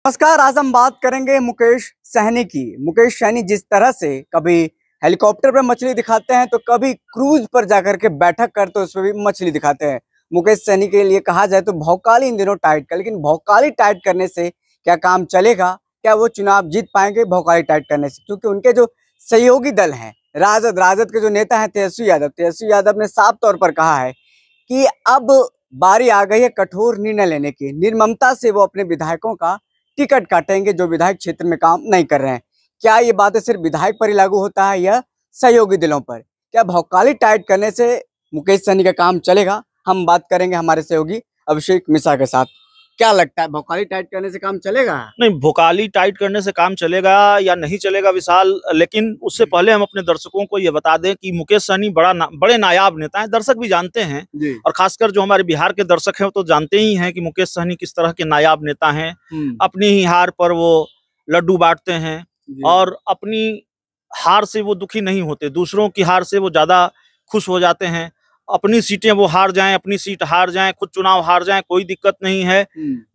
नमस्कार। आज हम बात करेंगे मुकेश सहनी की। मुकेश सहनी जिस तरह से कभी हेलीकॉप्टर पर मछली दिखाते हैं तो कभी क्रूज पर जाकर के बैठक करते उस पर भी मछली दिखाते हैं। मुकेश सहनी के लिए कहा जाए तो भौकाली इन दिनों टाइट कर, लेकिन भौकाली टाइट करने से क्या काम चलेगा? क्या वो चुनाव जीत पाएंगे भौकाली टाइट करने से? क्योंकि उनके जो सहयोगी दल हैं, राजद के जो नेता हैं तेजस्वी यादव ने साफ तौर पर कहा है कि अब बारी आ गई है कठोर निर्णय लेने की। निर्ममता से वो अपने विधायकों का टिकट काटेंगे जो विधायक क्षेत्र में काम नहीं कर रहे हैं। क्या ये बातें सिर्फ विधायक पर ही लागू होता है या सहयोगी दलों पर? क्या भौकाली टाइट करने से मुकेश सहनी का काम चलेगा? हम बात करेंगे हमारे सहयोगी अभिषेक मिश्रा के साथ। क्या लगता है, भौकाली टाइट करने से काम चलेगा? नहीं, भौकाली टाइट करने से काम चलेगा या नहीं चलेगा विशाल, लेकिन उससे पहले हम अपने दर्शकों को ये बता दें कि मुकेश सहनी बड़े नायाब नेता हैं। दर्शक भी जानते हैं और खासकर जो हमारे बिहार के दर्शक हैं वो तो जानते ही हैं कि मुकेश सहनी किस तरह के नायाब नेता हैं। अपनी ही हार पर वो लड्डू बांटते हैं और अपनी हार से वो दुखी नहीं होते, दूसरों की हार से वो ज्यादा खुश हो जाते हैं। अपनी सीटें वो हार जाएं, अपनी सीट हार जाएं, खुद चुनाव हार जाएं, कोई दिक्कत नहीं है।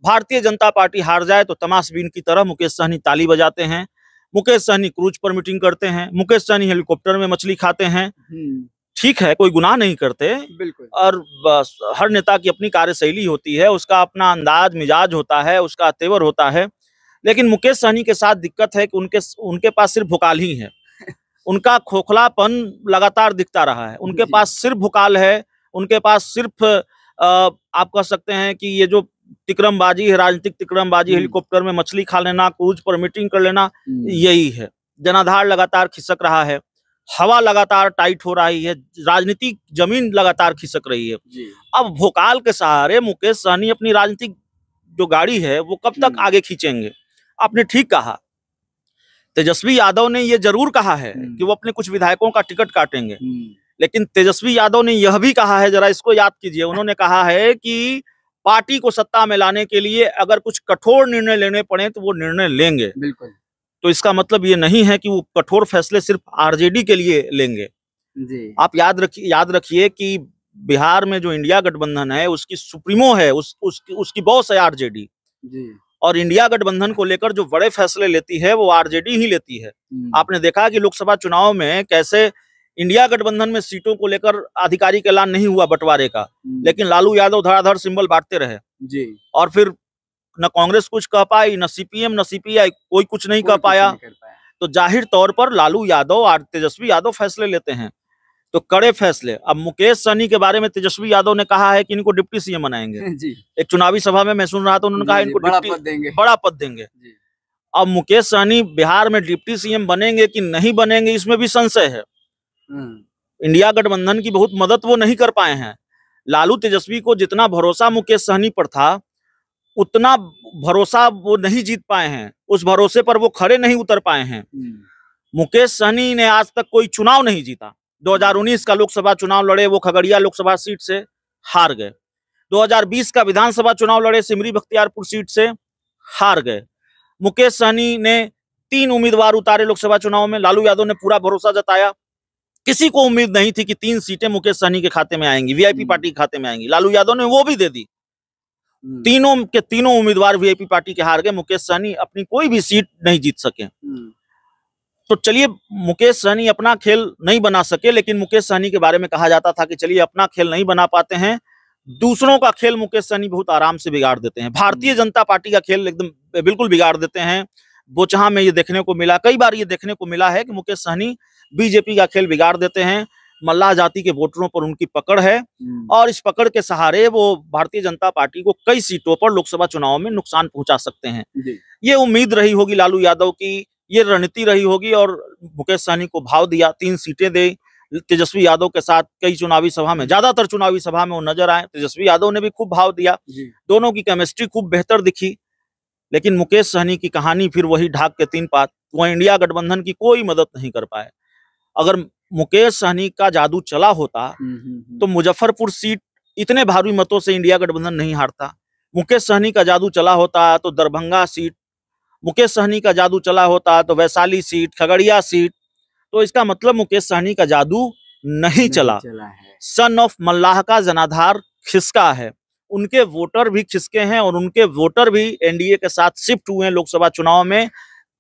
भारतीय जनता पार्टी हार जाए तो तमाशबीन की तरह मुकेश सहनी ताली बजाते हैं। मुकेश सहनी क्रूज पर मीटिंग करते हैं, मुकेश सहनी हेलीकॉप्टर में मछली खाते हैं। ठीक है, कोई गुनाह नहीं करते। बिल्कुल। और बस हर नेता की अपनी कार्यशैली होती है, उसका अपना अंदाज मिजाज होता है, उसका तेवर होता है। लेकिन मुकेश सहनी के साथ दिक्कत है कि उनके पास सिर्फ भुकाल ही है। उनका खोखलापन लगातार दिखता रहा है। उनके पास सिर्फ भुकाल है, उनके पास सिर्फ आप कह सकते हैं कि ये जो तिकड़मबाजी है, राजनीतिक तिकड़मबाजी, हेलीकॉप्टर में मछली खा लेना, क्रूज पर मीटिंग कर लेना, यही है। जनाधार लगातार खिसक रहा है, हवा लगातार टाइट हो रही है, राजनीतिक जमीन लगातार खिसक रही है। अब भोकाल के सहारे मुकेश सहनी अपनी राजनीतिक जो गाड़ी है वो कब तक आगे खींचेंगे? आपने ठीक कहा, तेजस्वी यादव ने ये जरूर कहा है कि वो अपने कुछ विधायकों का टिकट काटेंगे, लेकिन तेजस्वी यादव ने यह भी कहा है, जरा इसको याद कीजिए, उन्होंने कहा है कि पार्टी को सत्ता में लाने के लिए अगर कुछ कठोर निर्णय लेने पड़े तो वो निर्णय लेंगे। बिल्कुल। तो इसका मतलब ये नहीं है कि वो कठोर फैसले सिर्फ आरजेडी के लिए लेंगे। आप याद रखिए कि बिहार में जो इंडिया गठबंधन है उसकी सुप्रीमो है, उसकी बॉस है आरजेडी। और इंडिया गठबंधन को लेकर जो बड़े फैसले लेती है वो आरजेडी ही लेती है। आपने देखा कि लोकसभा चुनाव में कैसे इंडिया गठबंधन में सीटों को लेकर आधिकारिक ऐलान नहीं हुआ बंटवारे का, लेकिन लालू यादव धड़ाधड़ सिंबल बांटते रहे और फिर न कांग्रेस कुछ कह पाई, न सीपीएम न सीपीआई, कोई कुछ नहीं कह पाया। तो जाहिर तौर पर लालू यादव और तेजस्वी यादव फैसले लेते हैं, तो कड़े फैसले। अब मुकेश सहनी के बारे में तेजस्वी यादव ने कहा है कि इनको डिप्टी सीएम बनाएंगे। एक चुनावी सभा में मैं सुन रहा था, उन्होंने कहा इनको बड़ा पद देंगे। अब मुकेश सहनी बिहार में डिप्टी सीएम बनेंगे कि नहीं बनेंगे, इसमें भी संशय है। इंडिया गठबंधन की बहुत मदद वो नहीं कर पाए हैं। लालू तेजस्वी को जितना भरोसा मुकेश सहनी पर था उतना भरोसा वो नहीं जीत पाए हैं, उस भरोसे पर वो खड़े नहीं उतर पाए हैं। मुकेश सहनी ने आज तक कोई चुनाव नहीं जीता। 2019 का लोकसभा चुनाव लड़े, वो खगड़िया लोकसभा सीट से हार गए। 2020 का विधानसभा चुनाव लड़े, सिमरी बख्तियारपुर सीट से हार गए। मुकेश सहनी ने 3 उम्मीदवार उतारे लोकसभा चुनाव में, लालू यादव ने पूरा भरोसा जताया। किसी को उम्मीद नहीं थी कि 3 सीटें मुकेश सहनी के खाते में आएंगी, वीआईपी पार्टी के खाते में आएंगी। लालू यादव ने वो भी दे दी। तीनों के तीनों उम्मीदवार वीआईपी पार्टी के हार गए, मुकेश सहनी अपनी कोई भी सीट नहीं जीत सके। तो चलिए, मुकेश सहनी अपना खेल नहीं बना सके, लेकिन मुकेश सहनी के बारे में कहा जाता था कि चलिए अपना खेल नहीं बना पाते हैं, दूसरों का खेल मुकेश सहनी बहुत आराम से बिगाड़ देते हैं। भारतीय जनता पार्टी का खेल एकदम बिल्कुल बिगाड़ देते हैं। बोचहा में ये देखने को मिला, कई बार ये देखने को मिला है कि मुकेश सहनी बीजेपी का खेल बिगाड़ देते हैं। मल्लाह जाति के वोटरों पर उनकी पकड़ है और इस पकड़ के सहारे वो भारतीय जनता पार्टी को कई सीटों पर लोकसभा चुनाव में नुकसान पहुंचा सकते हैं। ये उम्मीद रही होगी लालू यादव की, ये रणनीति रही होगी और मुकेश सहनी को भाव दिया, 3 सीटें दे। तेजस्वी यादव के साथ कई चुनावी सभा में, ज्यादातर चुनावी सभा में वो नजर आए। तेजस्वी यादव ने भी खूब भाव दिया, दोनों की केमिस्ट्री खूब बेहतर दिखी। लेकिन मुकेश सहनी की कहानी फिर वही ढाक के 3 पात, वो इंडिया गठबंधन की कोई मदद नहीं कर पाए। अगर मुकेश सहनी का जादू चला होता तो मुजफ्फरपुर सीट इतने भारी मतों से इंडिया गठबंधन नहीं हारता। मुकेश सहनी का जादू चला होता तो दरभंगा सीट, मुकेश सहनी का जादू चला होता तो वैशाली सीट, खगड़िया सीट। तो इसका मतलब मुकेश सहनी का जादू नहीं चला है। सन ऑफ मल्लाह का जनाधार खिसका है। उनके वोटर भी खिसके हैं और उनके वोटर भी एनडीए के साथ शिफ्ट हुए हैं लोकसभा चुनाव में,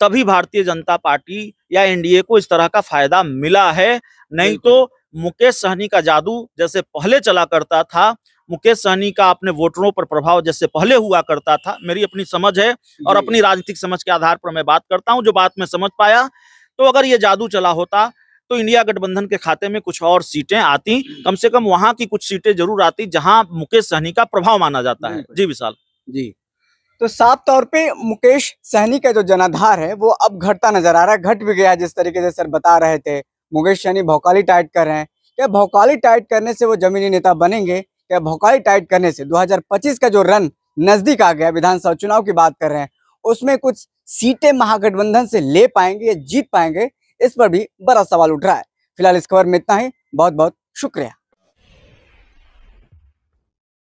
तभी भारतीय जनता पार्टी या एनडीए को इस तरह का फायदा मिला है। नहीं तो मुकेश सहनी का जादू जैसे पहले चला करता था, मुकेश सहनी का अपने वोटरों पर प्रभाव जैसे पहले हुआ करता था, मेरी अपनी समझ है और अपनी राजनीतिक समझ के आधार पर मैं बात करता हूं, जो बात मैं समझ पाया, तो अगर ये जादू चला होता तो इंडिया गठबंधन के खाते में कुछ और सीटें आती, कम से कम वहां की कुछ सीटें जरूर आती जहां मुकेश सहनी का प्रभाव माना जाता है। जी विशाल जी, तो साफ तौर पे मुकेश सहनी का जो जनाधार है वो अब घटता नजर आ रहा है, घट भी गया। जिस तरीके से सर बता रहे थे, मुकेश सहनी भौकाली टाइट कर रहे हैं। क्या भौकाली टाइट करने से वो जमीनी नेता बनेंगे? क्या भौकाली टाइट करने से 2025 का जो रन नजदीक आ गया, विधानसभा चुनाव की बात कर रहे हैं, उसमें कुछ सीटें महागठबंधन से ले पाएंगे या जीत पाएंगे? इस पर भी बड़ा सवाल उठ रहा है। फिलहाल इस खबर में इतना ही। बहुत बहुत शुक्रिया।